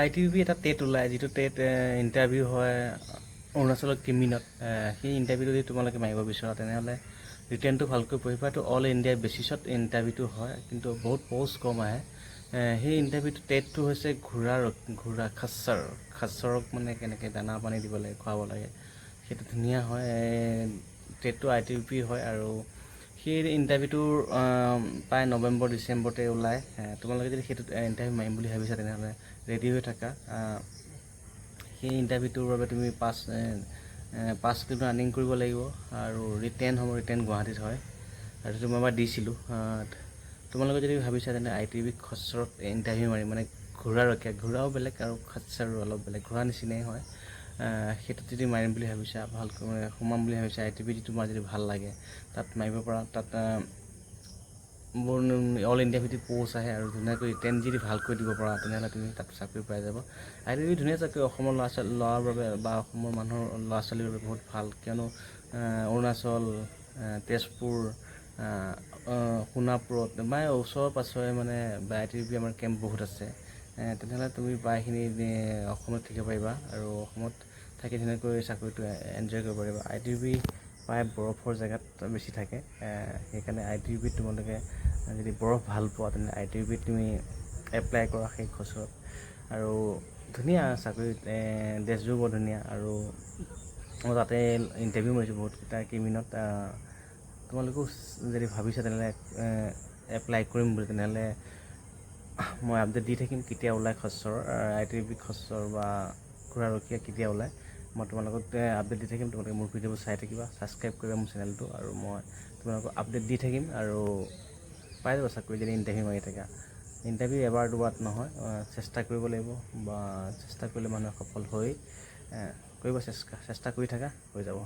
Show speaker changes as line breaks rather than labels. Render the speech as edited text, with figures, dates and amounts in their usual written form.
ITBP এটা TET ওলায়, যিটো টেট ইণ্টাৰভিউ হয় অৰুণাচলৰ কিমিনত। সেই ইণ্টাৰভিউটো যদি তোমালোকে মাৰিব বিচৰা তেনেহ'লে ৰিটেনটো ভালকৈ পঢ়িবা। এইটো অল ইণ্ডিয়া বেচিছত ইণ্টাৰভিউটো হয়, কিন্তু বহুত পষ্ট কম আহে। সেই ইণ্টাৰভিউটো টেটটো হৈছে ঘোঁৰা খাচ্চৰক মানে কেনেকৈ দানা পানী দিব লাগে, খুৱাব লাগে, সেইটো ধুনীয়া হয়। টেটটো ITBP হয় আৰু সেই ইণ্টাৰভিউটোৰ প্ৰায় নৱেম্বৰ ডিচেম্বৰতে ওলায়। তোমালোকে যদি সেইটোত ইণ্টাৰভিউ মাৰিম বুলি ভাবিছা তেনেহ'লে ৰেডি হৈ থাকা। সেই ইণ্টাৰভিউটোৰ বাবে তুমি 5 কিলোমিটাৰ ৰানিং কৰিব লাগিব আৰু ৰিটেন গুৱাহাটীত হয়, আৰু সেইটো মই এবাৰ দিছিলোঁ। তোমালোকে যদি ভাবিছা তেনে ITBP খচ্চৰত ইণ্টাৰভিউ মাৰিম, মানে ঘোঁৰাও বেলেগ আৰু খচ্চৰো অলপ বেলেগ, ঘোঁৰা নিচিনাই হয়। সেইটোত যদি মাৰিম বুলি ভাবিছা, ভালকৈ মানে সোমাম বুলি ভাবিছা, ITBP তোমাৰ যদি ভাল লাগে তাত মাৰিব পৰা। তাত অল ইণ্ডিয়া ভিত্তিত প'ষ্ট আহে আৰু ধুনীয়াকৈ ৰিটেন যদি ভালকৈ দিব পৰা তেনেহ'লে তুমি তাত চাকৰি পাই যাব। ITBP ধুনীয়া চাকৰি, অসমৰ ল'ৰাৰ বাবে বা অসমৰ মানুহৰ ল'ৰা ছোৱালীৰ বাবে বহুত ভাল, কিয়নো অৰুণাচল, তেজপুৰ, সোণাপুৰত বা ওচৰে পাঁজৰে মানে ITBP আমাৰ কেম্প বহুত আছে। তেনেহ'লে তুমি প্ৰায়খিনি অসমত থাকিব পাৰিবা আৰু অসমত থাকি ধুনীয়াকৈ চাকৰিটো এনজয় কৰিব পাৰিবা। ITBP প্ৰায় বৰফৰ জেগাত বেছি থাকে, সেইকাৰণে ITBP তোমালোকে যদি বৰফ ভাল পোৱা তেনে ITBP তুমি এপ্লাই কৰা সেই খচৰত। আৰু ধুনীয়া চাকৰি, ড্ৰেছযোৰ বৰ ধুনীয়া। আৰু মই তাতে ইণ্টাৰভিউ মাৰিছোঁ বহুতকেইটা কিমিনত। তোমালোকেও যদি ভাবিছা তেনেহ'লে এপ্লাই কৰিম বুলি, তেনেহ'লে মই আপডেট দি থাকিম কেতিয়া ওলায় খচ্চৰৰ, ITBP খচ্চৰ বা ঘোঁৰাৰখীয়া কেতিয়া ওলায়। মই তোমালোকক আপডেট দি থাকিম। তোমালোকে মোৰ ভিডিঅ'বোৰ চাই থাকিবা, ছাবস্ক্ৰাইব কৰিবা মোৰ চেনেলটো, আৰু মই তোমালোকক আপডেট দি থাকিম। আৰু পাই যাবা চাকৰি যদি ইণ্টাৰভিউ মাৰি থাকা। ইণ্টাৰভিউ এবাৰ দুবাৰত নহয়, চেষ্টা কৰিব লাগিব, বা চেষ্টা কৰিলে মানুহে সফল হৈ কৰিবা। চেষ্টা কৰি থাকা, হৈ যাব।